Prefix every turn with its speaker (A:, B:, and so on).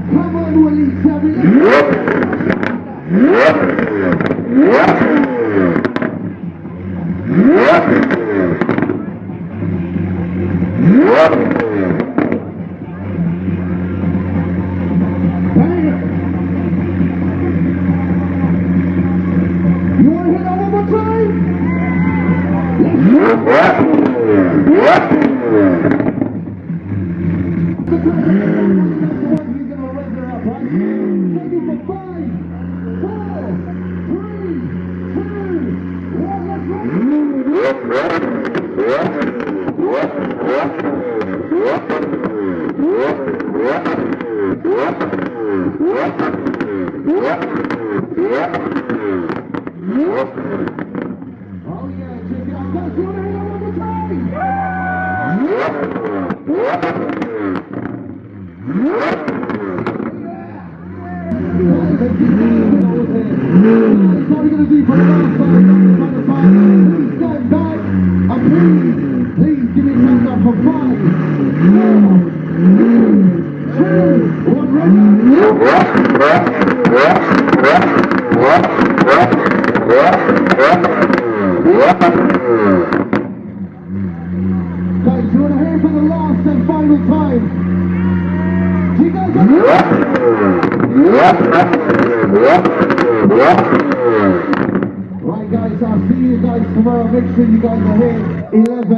A: Come on, Willie, tell me. You want to hit that one more time? Please give me a thumbs up for 5, 4, 3, 2, 1. Guys, you want to hear for the last and final time? Do you guys want Right guys, I'll see you guys tomorrow. Make sure you guys are here 11.